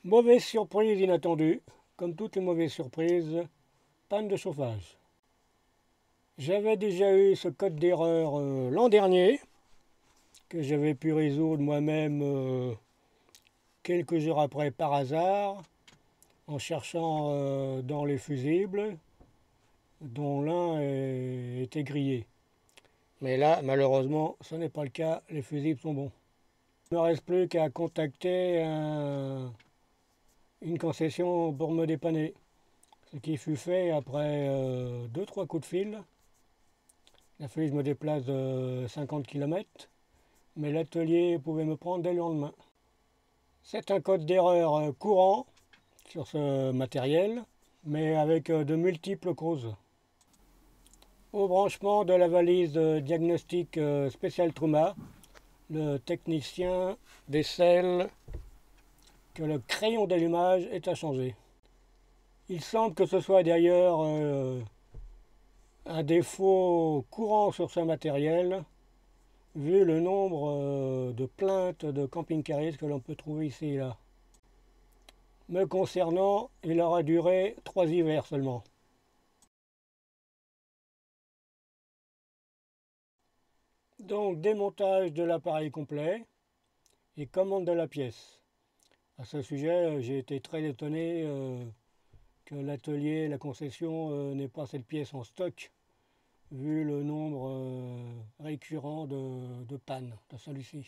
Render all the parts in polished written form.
Mauvaise surprise inattendue, comme toutes les mauvaises surprises, panne de chauffage. J'avais déjà eu ce code d'erreur l'an dernier, que j'avais pu résoudre moi-même quelques jours après par hasard, en cherchant dans les fusibles, dont l'un était grillé. Mais là, malheureusement, ce n'est pas le cas, les fusibles sont bons. Il ne me reste plus qu'à contacter une concession pour me dépanner. Ce qui fut fait après 2-3 coups de fil. Il a fallu que je me déplace de 50 km, mais l'atelier pouvait me prendre dès le lendemain. C'est un code d'erreur courant sur ce matériel, mais avec de multiples causes. Au branchement de la valise diagnostic spécial Truma, le technicien décèle que le crayon d'allumage est à changer. Il semble que ce soit d'ailleurs un défaut courant sur ce matériel, vu le nombre de plaintes de camping-caristes que l'on peut trouver ici et là. Me concernant, il aura duré 3 hivers seulement. Donc démontage de l'appareil complet et commande de la pièce. À ce sujet, j'ai été très étonné que l'atelier, la concession n'ait pas cette pièce en stock, vu le nombre récurrent de pannes de celui-ci.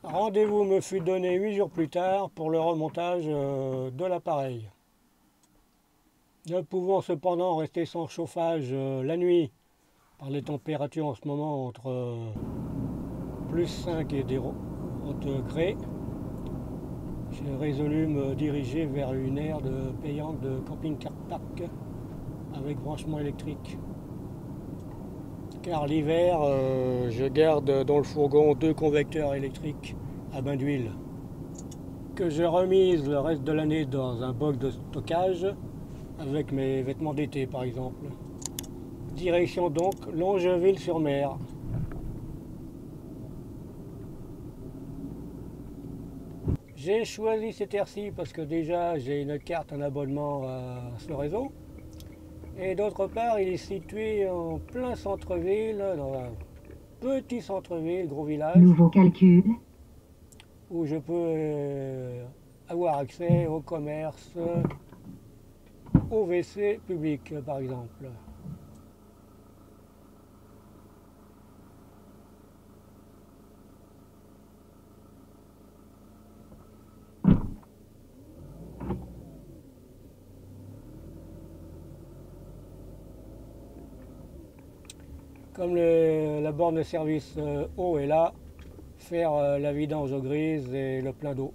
Rendez-vous me fut donné 8 jours plus tard pour le remontage de l'appareil. Ne pouvant cependant rester sans chauffage la nuit, par les températures en ce moment entre plus 5 et 0 degrés, j'ai résolu me diriger vers une aire payante de camping-car park avec branchement électrique. Car l'hiver, je garde dans le fourgon 2 convecteurs électriques à bain d'huile que je remise le reste de l'année dans un boc de stockage avec mes vêtements d'été par exemple. Direction donc Longeville-sur-Mer. J'ai choisi cette aire-ci parce que déjà j'ai une carte, un abonnement à ce réseau. Et d'autre part, il est situé en plein centre-ville, dans un petit centre-ville, gros village. Nouveau calcul. Où je peux avoir accès au commerce, au WC public par exemple. Comme la borne de service eau est là, faire la vidange eau grise et le plein d'eau.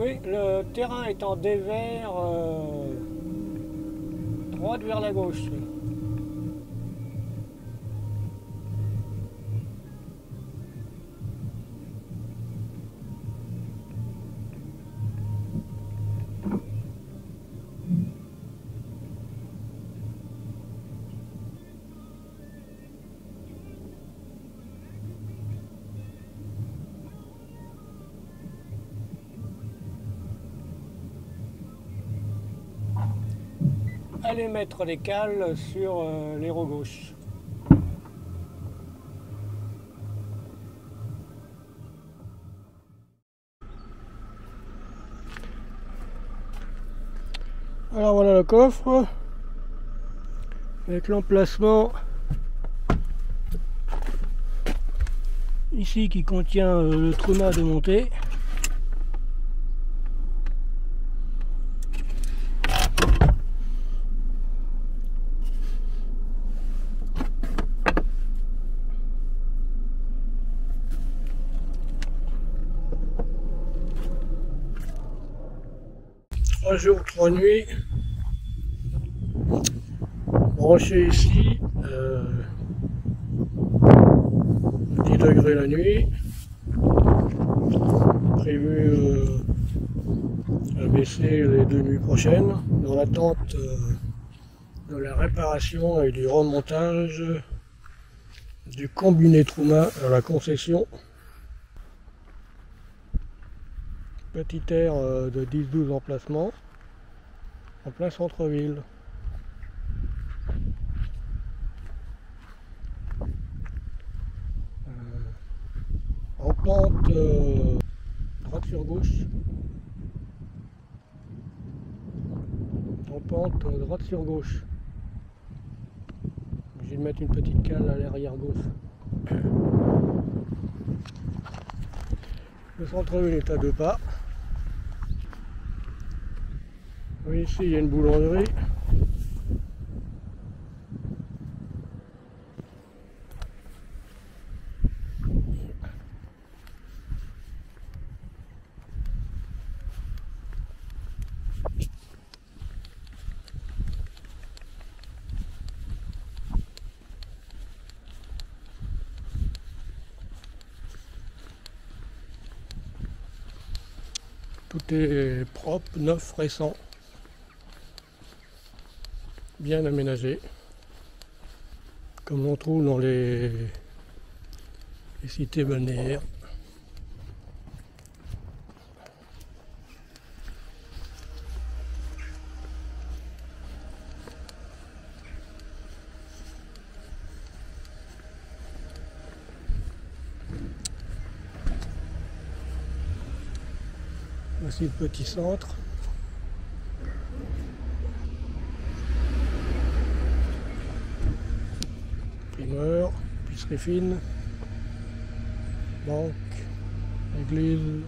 Oui, le terrain est en dévers droite vers la gauche. Allez mettre les cales sur les roues gauche. Alors voilà le coffre avec l'emplacement ici qui contient le Truma démonté. 3 jours, 3 nuits. Branché ici, 10 degrés la nuit. Prévu à baisser les 2 nuits prochaines, dans l'attente de la réparation et du remontage du combiné Trouma à la concession. Petit air de 10-12 emplacements en plein centre-ville. En pente droite sur gauche. En pente droite sur gauche. Je vais mettre une petite cale à l'arrière gauche. Le centre-ville est à 2 pas. Oui, ici il y a une boulangerie. Tout est propre, neuf, récent, bien aménagé, comme on trouve dans les cités balnéaires. Voici le petit centre. Primeur, épicerie fine, banque, église,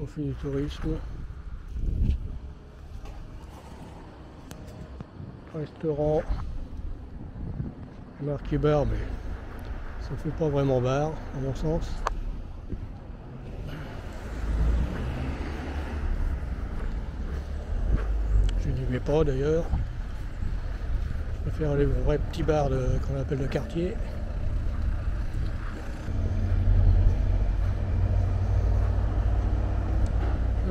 office du tourisme, restaurant, marqué bar, mais ça fait pas vraiment bar à mon sens. Je n'y vais pas d'ailleurs. Je préfère aller au vrai petit bar qu'on appelle le quartier.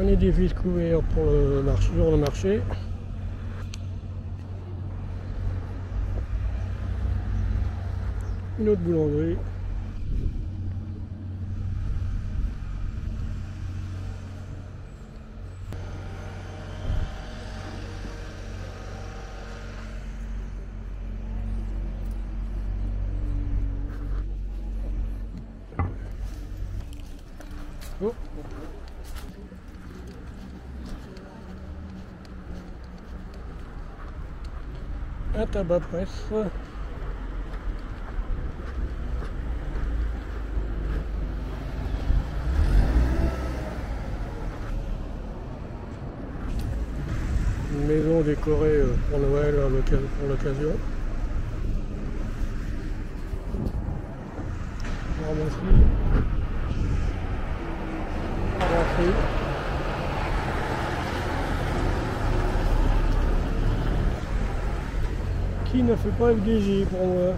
Un édifice couvert pour le jour de marché. Une autre boulangerie. Oh. Un tabac presse. Une maison décorée pour Noël pour l'occasion. Pharmacie. Qui ne fait pas FDJ pour moi?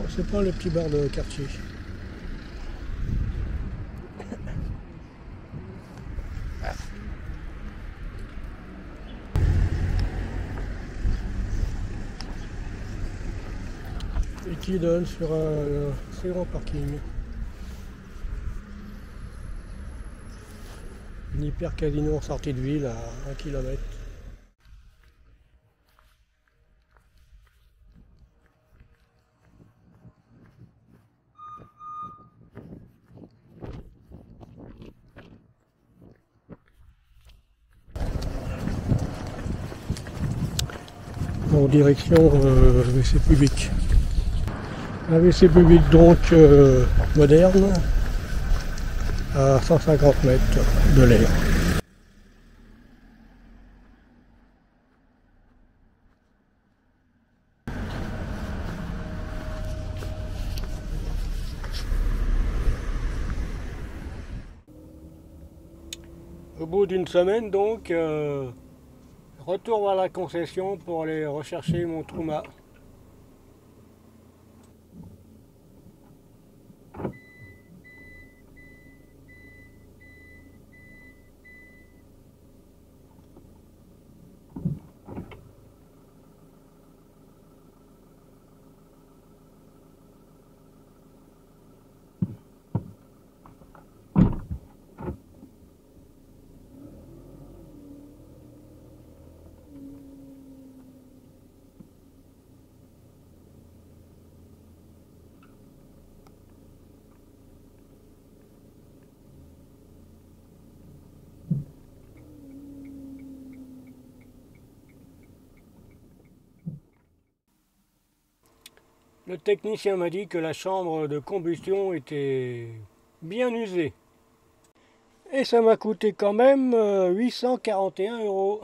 C'est pas le petit bar de quartier. Et qui donne sur un assez grand parking. Une hyper casino en sortie de ville à 1 km. En direction WC public. Un WC public donc moderne à 150 mètres de l'air. Au bout d'une semaine donc, retour vers la concession pour aller rechercher mon Truma. Le technicien m'a dit que la chambre de combustion était bien usée. Et ça m'a coûté quand même 841 €.